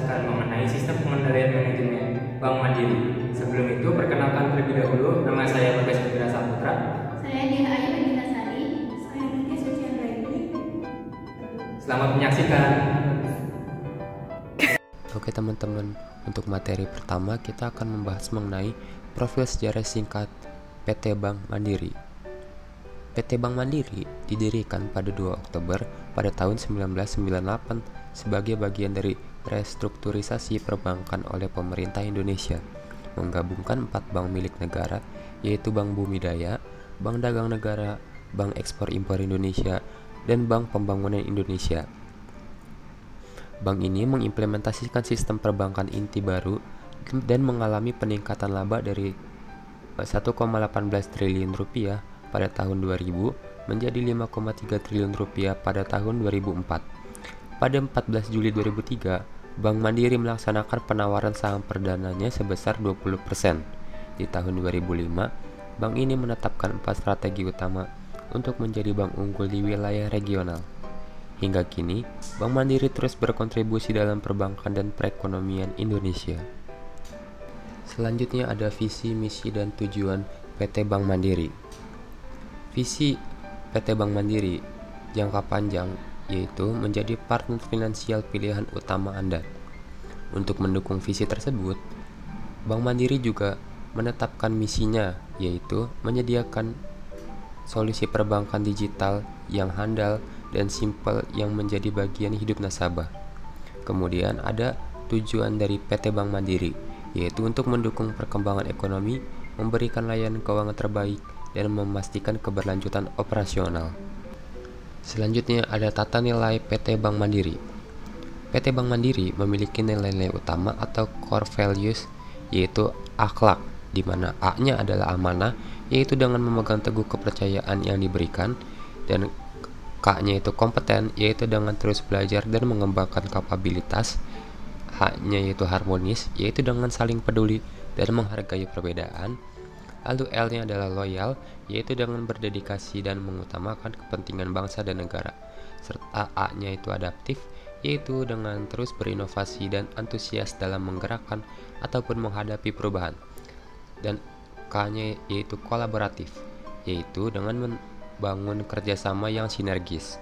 menjelaskan mengenai sistem pengendalian manajemen Bank Mandiri. Sebelum itu, perkenalkan terlebih dahulu, nama saya Bagas Putra Saputra. Saya Diah Ayu Indinasari. Saya Niti Suciandra ini. Selamat menyaksikan. Oke teman-teman, untuk materi pertama kita akan membahas mengenai profil sejarah singkat PT Bank Mandiri. PT Bank Mandiri didirikan pada 2 Oktober pada tahun 1998 sebagai bagian dari restrukturisasi perbankan oleh pemerintah Indonesia, menggabungkan 4 bank milik negara, yaitu Bank Bumidaya, Bank Dagang Negara, Bank Ekspor Impor Indonesia, dan Bank Pembangunan Indonesia. Bank ini mengimplementasikan sistem perbankan inti baru dan mengalami peningkatan laba dari 1,18 triliun rupiah pada tahun 2000 menjadi 5,3 triliun rupiah pada tahun 2004. Pada 14 Juli 2003, Bank Mandiri melaksanakan penawaran saham perdananya sebesar 20%. Di tahun 2005, bank ini menetapkan 4 strategi utama untuk menjadi bank unggul di wilayah regional. Hingga kini, Bank Mandiri terus berkontribusi dalam perbankan dan perekonomian Indonesia. Selanjutnya ada visi, misi, dan tujuan PT Bank Mandiri. Visi PT Bank Mandiri jangka panjang yaitu menjadi partner finansial pilihan utama Anda. Untuk mendukung visi tersebut, Bank Mandiri juga menetapkan misinya, yaitu menyediakan solusi perbankan digital yang handal dan simpel yang menjadi bagian hidup nasabah. Kemudian ada tujuan dari PT Bank Mandiri, yaitu untuk mendukung perkembangan ekonomi, memberikan layanan keuangan terbaik, dan memastikan keberlanjutan operasional. Selanjutnya ada tata nilai PT Bank Mandiri. PT Bank Mandiri memiliki nilai-nilai utama atau core values, yaitu akhlak, di mana A-nya adalah amanah, yaitu dengan memegang teguh kepercayaan yang diberikan, dan K-nya itu kompeten, yaitu dengan terus belajar dan mengembangkan kapabilitas. H-nya yaitu harmonis, yaitu dengan saling peduli dan menghargai perbedaan. Lalu L-nya adalah loyal, yaitu dengan berdedikasi dan mengutamakan kepentingan bangsa dan negara. Serta A-nya itu adaptif, yaitu dengan terus berinovasi dan antusias dalam menggerakkan ataupun menghadapi perubahan. Dan K-nya yaitu kolaboratif, yaitu dengan membangun kerjasama yang sinergis.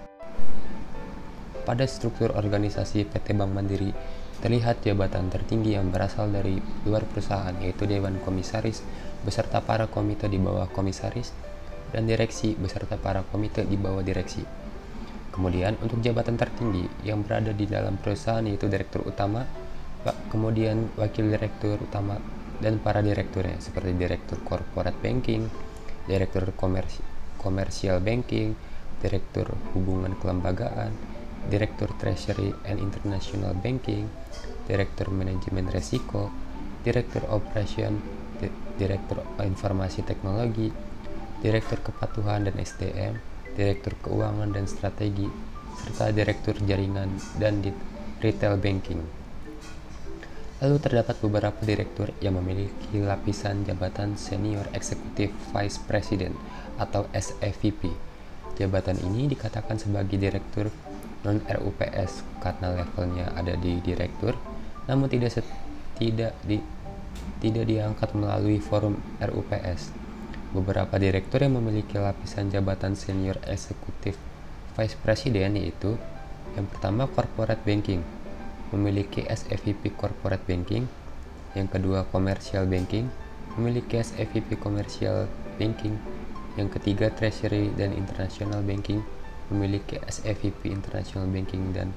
Pada struktur organisasi PT Bank Mandiri, terlihat jabatan tertinggi yang berasal dari luar perusahaan, yaitu Dewan Komisaris beserta para komite di bawah komisaris, dan direksi beserta para komite di bawah direksi. Kemudian untuk jabatan tertinggi yang berada di dalam perusahaan yaitu Direktur Utama, kemudian Wakil Direktur Utama, dan para direkturnya seperti Direktur Corporate Banking, Direktur Commercial Banking, Direktur Hubungan Kelembagaan, Direktur Treasury and International Banking, Direktur Manajemen Resiko, Direktur Operation, Direktur Informasi Teknologi, Direktur Kepatuhan dan SDM, Direktur Keuangan dan Strategi, serta Direktur Jaringan dan Retail Banking. Lalu terdapat beberapa direktur yang memiliki lapisan jabatan Senior Executive Vice President atau SEVP. Jabatan ini dikatakan sebagai direktur non-RUPS karena levelnya ada di direktur, namun tidak diangkat melalui forum RUPS. Beberapa direktur yang memiliki lapisan jabatan Senior Executive Vice President yaitu yang pertama Corporate Banking, memiliki SEVP Corporate Banking. Yang kedua Commercial Banking, memiliki SEVP Commercial Banking. Yang ketiga Treasury dan International Banking, memiliki SEVP International Banking dan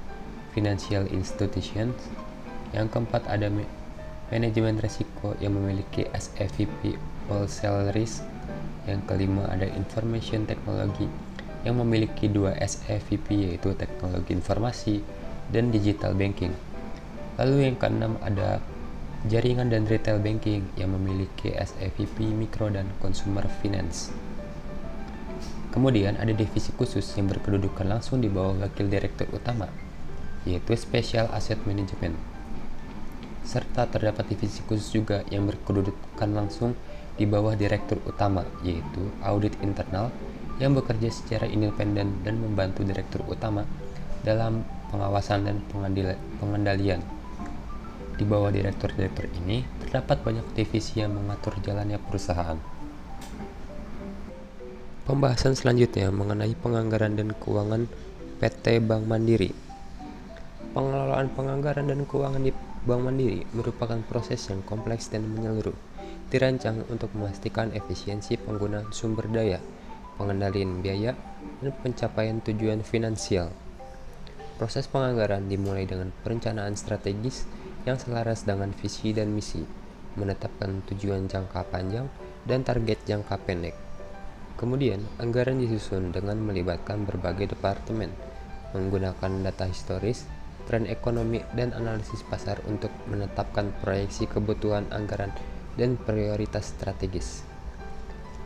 Financial Institutions. Yang keempat ada Manajemen Risiko yang memiliki SEVP Wholesale Risk. Yang kelima ada Information Technology yang memiliki 2 SEVP yaitu Teknologi Informasi dan Digital Banking. Lalu yang keenam ada Jaringan dan Retail Banking yang memiliki SEVP Mikro dan Consumer Finance. Kemudian ada divisi khusus yang berkedudukan langsung di bawah Wakil Direktur Utama yaitu Special Asset Management. Serta terdapat divisi khusus juga yang berkedudukan langsung di bawah Direktur Utama, yaitu Audit Internal, yang bekerja secara independen dan membantu Direktur Utama dalam pengawasan dan pengendalian. Di bawah direktur-direktur ini, terdapat banyak divisi yang mengatur jalannya perusahaan. Pembahasan selanjutnya mengenai penganggaran dan keuangan PT Bank Mandiri. Pengelolaan penganggaran dan keuangan di Bank Mandiri merupakan proses yang kompleks dan menyeluruh, dirancang untuk memastikan efisiensi penggunaan sumber daya, pengendalian biaya, dan pencapaian tujuan finansial. Proses penganggaran dimulai dengan perencanaan strategis yang selaras dengan visi dan misi, menetapkan tujuan jangka panjang dan target jangka pendek. Kemudian, anggaran disusun dengan melibatkan berbagai departemen, menggunakan data historis, tren ekonomi, dan analisis pasar untuk menetapkan proyeksi kebutuhan anggaran dan prioritas strategis.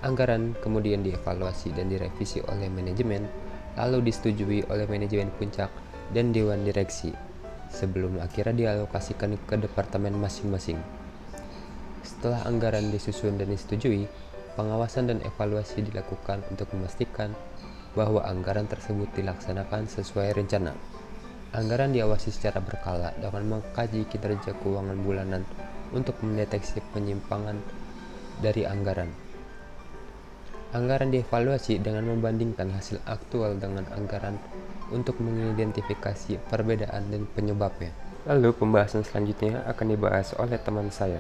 Anggaran kemudian dievaluasi dan direvisi oleh manajemen, lalu disetujui oleh manajemen puncak dan dewan direksi, sebelum akhirnya dialokasikan ke departemen masing-masing. Setelah anggaran disusun dan disetujui, pengawasan dan evaluasi dilakukan untuk memastikan bahwa anggaran tersebut dilaksanakan sesuai rencana. Anggaran diawasi secara berkala dengan mengkaji kinerja keuangan bulanan untuk mendeteksi penyimpangan dari anggaran. Anggaran dievaluasi dengan membandingkan hasil aktual dengan anggaran untuk mengidentifikasi perbedaan dan penyebabnya. Lalu pembahasan selanjutnya akan dibahas oleh teman saya.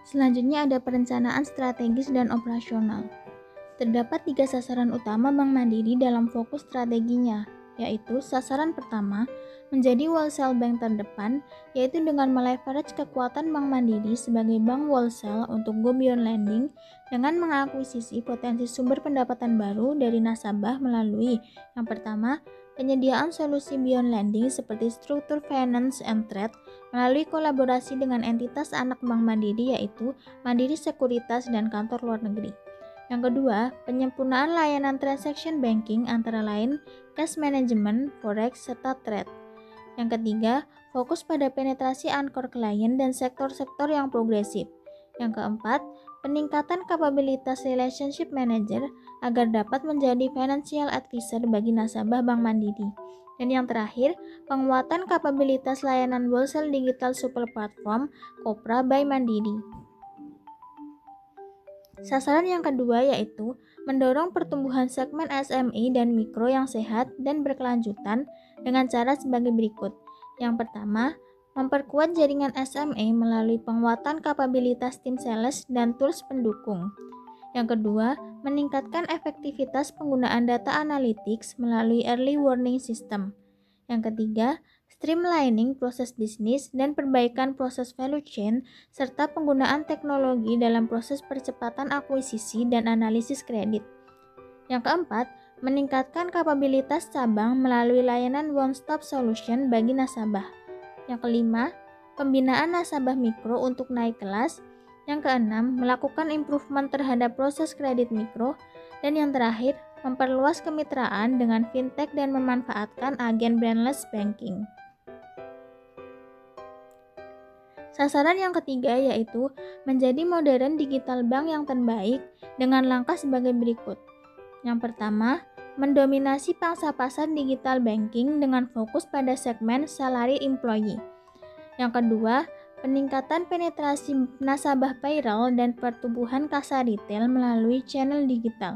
Selanjutnya ada perencanaan strategis dan operasional. Terdapat 3 sasaran utama Bank Mandiri dalam fokus strateginya, yaitu sasaran pertama, menjadi wholesale bank terdepan, yaitu dengan meleverage kekuatan Bank Mandiri sebagai bank wholesale untuk go beyond lending dengan mengakuisisi potensi sumber pendapatan baru dari nasabah melalui yang pertama, penyediaan solusi beyond lending seperti struktur finance and trade melalui kolaborasi dengan entitas anak Bank Mandiri yaitu Mandiri Sekuritas dan kantor luar negeri. Yang kedua, penyempurnaan layanan transaction banking antara lain cash management, forex, serta trade. Yang ketiga, fokus pada penetrasi anchor client dan sektor-sektor yang progresif. Yang keempat, peningkatan kapabilitas relationship manager agar dapat menjadi financial advisor bagi nasabah Bank Mandiri. Dan yang terakhir, penguatan kapabilitas layanan wholesale digital super platform Kopra by Mandiri. Sasaran yang kedua yaitu mendorong pertumbuhan segmen SME dan mikro yang sehat dan berkelanjutan dengan cara sebagai berikut. Yang pertama, memperkuat jaringan SME melalui penguatan kapabilitas tim sales dan tools pendukung. Yang kedua, meningkatkan efektivitas penggunaan data analytics melalui early warning system. Yang ketiga, streamlining proses bisnis dan perbaikan proses value chain serta penggunaan teknologi dalam proses percepatan akuisisi dan analisis kredit. Yang keempat, meningkatkan kapabilitas cabang melalui layanan one-stop solution bagi nasabah. Yang kelima, pembinaan nasabah mikro untuk naik kelas. Yang keenam, melakukan improvement terhadap proses kredit mikro. Dan yang terakhir, memperluas kemitraan dengan fintech dan memanfaatkan agen branchless banking. Sasaran yang ketiga yaitu menjadi modern digital bank yang terbaik dengan langkah sebagai berikut. Yang pertama, mendominasi pangsa pasar digital banking dengan fokus pada segmen salary employee. Yang kedua, peningkatan penetrasi nasabah payroll dan pertumbuhan kasa retail melalui channel digital.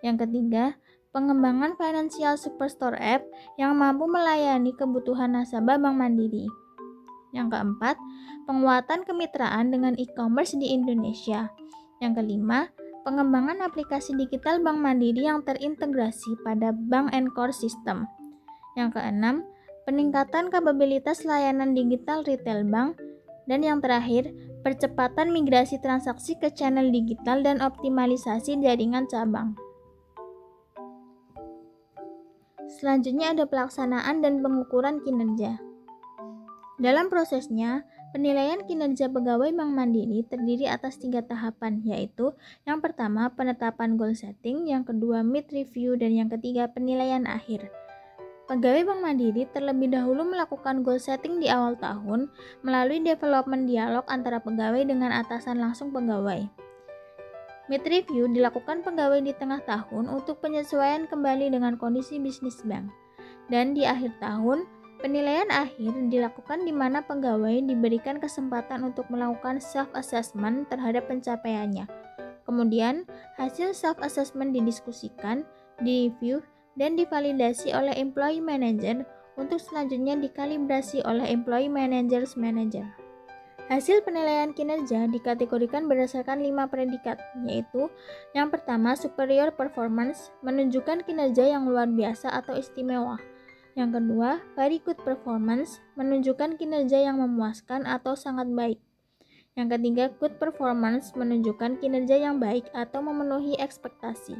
Yang ketiga, pengembangan financial superstore app yang mampu melayani kebutuhan nasabah Bank Mandiri. Yang keempat, penguatan kemitraan dengan e-commerce di Indonesia. Yang kelima, pengembangan aplikasi digital Bank Mandiri yang terintegrasi pada Bank and Core System. Yang keenam, peningkatan kapabilitas layanan digital retail bank. Dan yang terakhir, percepatan migrasi transaksi ke channel digital dan optimalisasi jaringan cabang. Selanjutnya ada pelaksanaan dan pengukuran kinerja. Dalam prosesnya, penilaian kinerja pegawai Bank Mandiri terdiri atas 3 tahapan, yaitu yang pertama penetapan goal setting, yang kedua mid review, dan yang ketiga penilaian akhir. Pegawai Bank Mandiri terlebih dahulu melakukan goal setting di awal tahun melalui development dialog antara pegawai dengan atasan langsung pegawai. Mid review dilakukan pegawai di tengah tahun untuk penyesuaian kembali dengan kondisi bisnis bank. Dan di akhir tahun, Penilaian akhir dilakukan di mana pegawai diberikan kesempatan untuk melakukan self-assessment terhadap pencapaiannya. Kemudian, hasil self-assessment didiskusikan, direview, dan divalidasi oleh employee manager untuk selanjutnya dikalibrasi oleh employee manager's manager. Hasil penilaian kinerja dikategorikan berdasarkan 5 predikat, yaitu yang pertama superior performance, menunjukkan kinerja yang luar biasa atau istimewa. Yang kedua, very good performance, menunjukkan kinerja yang memuaskan atau sangat baik. Yang ketiga, good performance, menunjukkan kinerja yang baik atau memenuhi ekspektasi.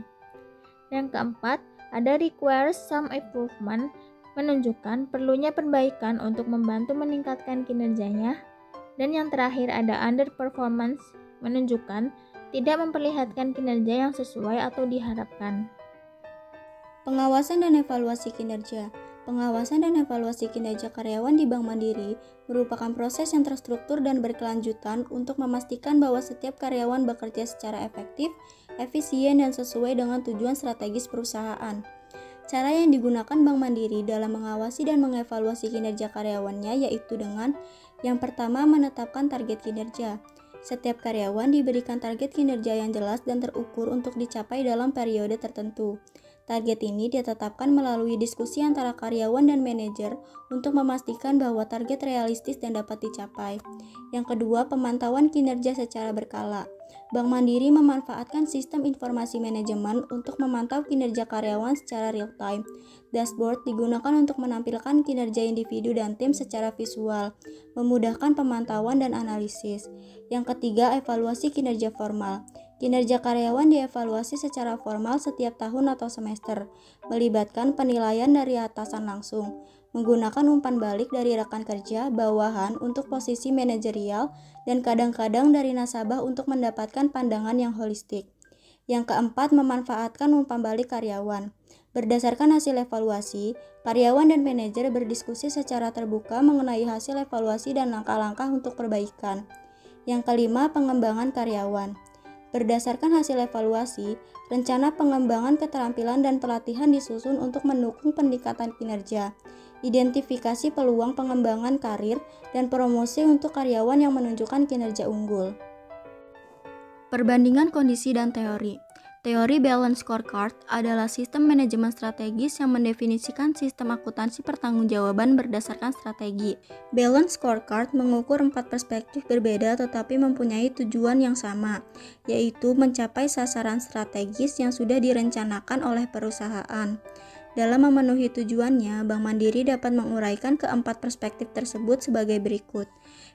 Yang keempat, ada requires some improvement, menunjukkan perlunya perbaikan untuk membantu meningkatkan kinerjanya. Dan yang terakhir ada underperformance, menunjukkan tidak memperlihatkan kinerja yang sesuai atau diharapkan. Pengawasan dan evaluasi kinerja. Pengawasan dan evaluasi kinerja karyawan di Bank Mandiri merupakan proses yang terstruktur dan berkelanjutan untuk memastikan bahwa setiap karyawan bekerja secara efektif, efisien, dan sesuai dengan tujuan strategis perusahaan. Cara yang digunakan Bank Mandiri dalam mengawasi dan mengevaluasi kinerja karyawannya yaitu dengan yang pertama, menetapkan target kinerja. Setiap karyawan diberikan target kinerja yang jelas dan terukur untuk dicapai dalam periode tertentu. Target ini ditetapkan melalui diskusi antara karyawan dan manajer untuk memastikan bahwa target realistis dan dapat dicapai. Yang kedua, pemantauan kinerja secara berkala. Bank Mandiri memanfaatkan sistem informasi manajemen untuk memantau kinerja karyawan secara real-time. Dashboard digunakan untuk menampilkan kinerja individu dan tim secara visual, memudahkan pemantauan dan analisis. Yang ketiga, evaluasi kinerja formal. Kinerja karyawan dievaluasi secara formal setiap tahun atau semester, melibatkan penilaian dari atasan langsung, menggunakan umpan balik dari rekan kerja, bawahan untuk posisi manajerial, dan kadang-kadang dari nasabah untuk mendapatkan pandangan yang holistik. Yang keempat, memanfaatkan umpan balik karyawan. Berdasarkan hasil evaluasi, karyawan dan manajer berdiskusi secara terbuka mengenai hasil evaluasi dan langkah-langkah untuk perbaikan. Yang kelima, pengembangan karyawan. Berdasarkan hasil evaluasi, rencana pengembangan keterampilan dan pelatihan disusun untuk mendukung peningkatan kinerja, identifikasi peluang pengembangan karir, dan promosi untuk karyawan yang menunjukkan kinerja unggul. Perbandingan kondisi dan teori. Teori Balance Scorecard adalah sistem manajemen strategis yang mendefinisikan sistem akuntansi pertanggungjawaban berdasarkan strategi. Balance Scorecard mengukur 4 perspektif berbeda tetapi mempunyai tujuan yang sama, yaitu mencapai sasaran strategis yang sudah direncanakan oleh perusahaan. Dalam memenuhi tujuannya, Bank Mandiri dapat menguraikan keempat perspektif tersebut sebagai berikut.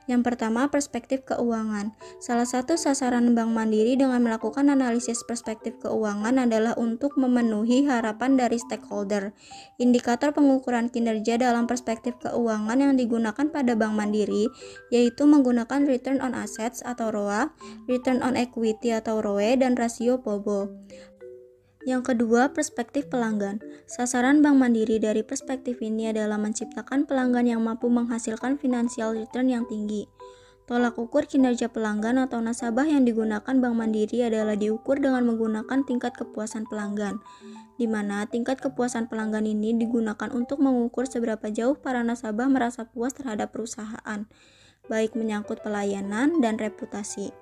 Yang pertama, perspektif keuangan. Salah satu sasaran Bank Mandiri dengan melakukan analisis perspektif keuangan adalah untuk memenuhi harapan dari stakeholder. Indikator pengukuran kinerja dalam perspektif keuangan yang digunakan pada Bank Mandiri yaitu menggunakan Return on Assets atau ROA, Return on Equity atau ROE, dan rasio POBO. Yang kedua, perspektif pelanggan. Sasaran Bank Mandiri dari perspektif ini adalah menciptakan pelanggan yang mampu menghasilkan financial return yang tinggi. Tolak ukur kinerja pelanggan atau nasabah yang digunakan Bank Mandiri adalah diukur dengan menggunakan tingkat kepuasan pelanggan, di mana tingkat kepuasan pelanggan ini digunakan untuk mengukur seberapa jauh para nasabah merasa puas terhadap perusahaan, baik menyangkut pelayanan dan reputasi.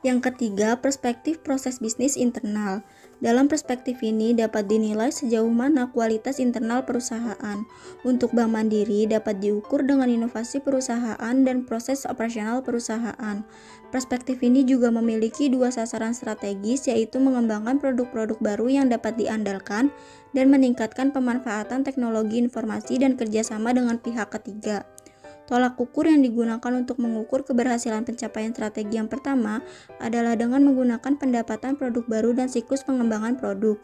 Yang ketiga, perspektif proses bisnis internal. Dalam perspektif ini dapat dinilai sejauh mana kualitas internal perusahaan. Untuk Bank Mandiri dapat diukur dengan inovasi perusahaan dan proses operasional perusahaan. Perspektif ini juga memiliki dua sasaran strategis, yaitu mengembangkan produk-produk baru yang dapat diandalkan dan meningkatkan pemanfaatan teknologi informasi dan kerjasama dengan pihak ketiga. Tolak ukur yang digunakan untuk mengukur keberhasilan pencapaian strategi yang pertama adalah dengan menggunakan pendapatan produk baru dan siklus pengembangan produk.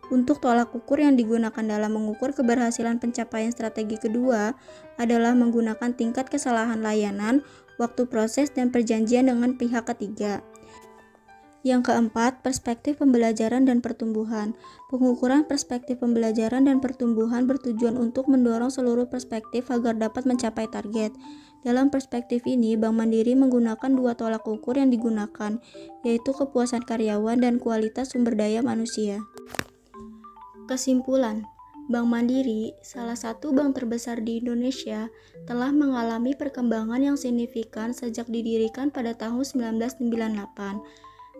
Untuk tolak ukur yang digunakan dalam mengukur keberhasilan pencapaian strategi kedua adalah menggunakan tingkat kesalahan layanan, waktu proses, dan perjanjian dengan pihak ketiga. Yang keempat, perspektif pembelajaran dan pertumbuhan. Pengukuran perspektif pembelajaran dan pertumbuhan bertujuan untuk mendorong seluruh perspektif agar dapat mencapai target. Dalam perspektif ini, Bank Mandiri menggunakan dua tolak ukur yang digunakan, yaitu kepuasan karyawan dan kualitas sumber daya manusia. Kesimpulan, Bank Mandiri, salah satu bank terbesar di Indonesia, telah mengalami perkembangan yang signifikan sejak didirikan pada tahun 1998.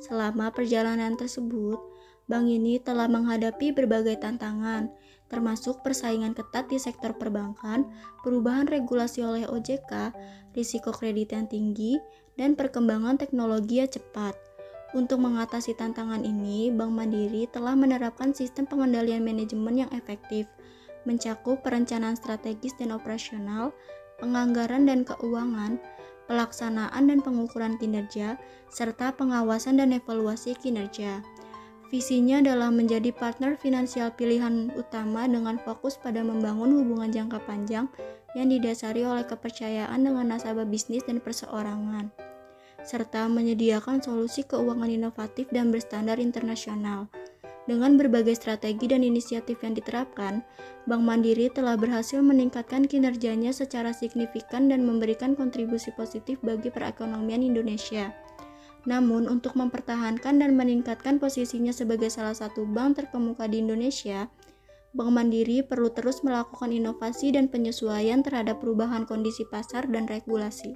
Selama perjalanan tersebut, bank ini telah menghadapi berbagai tantangan, termasuk persaingan ketat di sektor perbankan, perubahan regulasi oleh OJK, risiko kredit yang tinggi, dan perkembangan teknologi yang cepat. Untuk mengatasi tantangan ini, Bank Mandiri telah menerapkan sistem pengendalian manajemen yang efektif, mencakup perencanaan strategis dan operasional, penganggaran dan keuangan, pelaksanaan dan pengukuran kinerja, serta pengawasan dan evaluasi kinerja. Visinya adalah menjadi partner finansial pilihan utama dengan fokus pada membangun hubungan jangka panjang yang didasari oleh kepercayaan dengan nasabah bisnis dan perseorangan, serta menyediakan solusi keuangan inovatif dan berstandar internasional. Dengan berbagai strategi dan inisiatif yang diterapkan, Bank Mandiri telah berhasil meningkatkan kinerjanya secara signifikan dan memberikan kontribusi positif bagi perekonomian Indonesia. Namun, untuk mempertahankan dan meningkatkan posisinya sebagai salah satu bank terkemuka di Indonesia, Bank Mandiri perlu terus melakukan inovasi dan penyesuaian terhadap perubahan kondisi pasar dan regulasi.